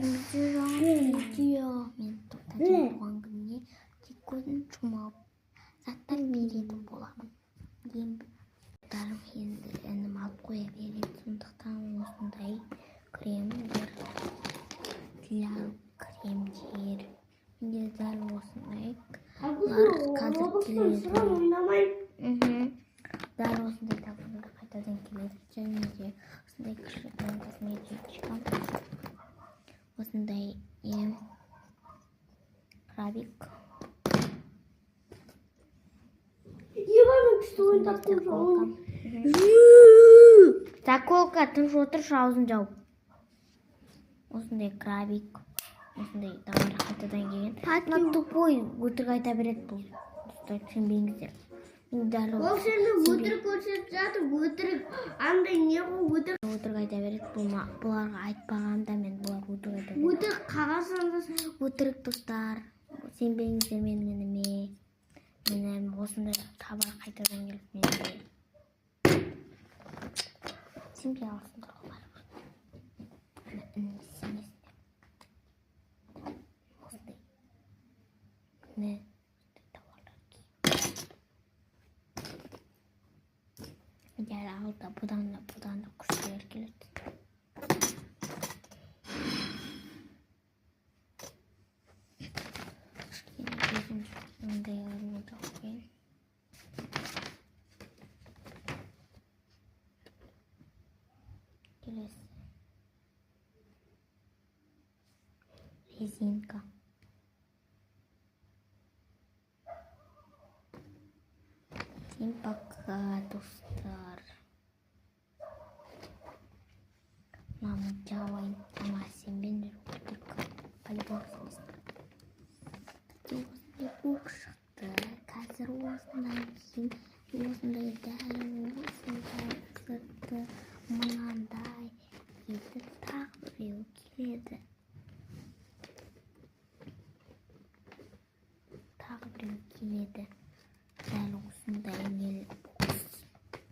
видео. Мен тоқтатып туған күніне тек көзін жұмып заттар беретін боламын. Енді інім алып қоя береді, сондықтан осындай кремдер, кремдер. Менде дәл осындай қазір келеді. Дәл осындай тағамдар қайтадан келеді. Және де осындай кішкентай косметичка. Осындай крабик. Заколка, тыныш отыршы, аузын жауып. Осындай крабик. Осындай тағамдар қайтадан келген. Мына тупой өтірік айта береді бұл. Түсінбеңіздер. Ол сені өтірік көрсетіп жатыр, өтірік. Андай не ғой өтірік. Өтірік айта береді. Бұларға айтпағанда мен бұлар өтірік айта береді. Өтірік қағасаңыз. Өтірік достар. Сенбеңіздер менің ініме. Менің осындай хабар қайтадан келіп менде. Сенбей аласыңдар олар. Ініміз сенесіңдер. Осындай. Не? Дәл алда бұдан да күштілер келеді. Келесі резинка. Всем пока, достар. Мама жауайын, ама сенбен жүріп по-любому сенесіңдер. Осындай көк шықты. Қазір осындай киім, осындай дәл, осындай қызықты, мынандай еді, тағы біреу келеді. Тағы біреу келеді.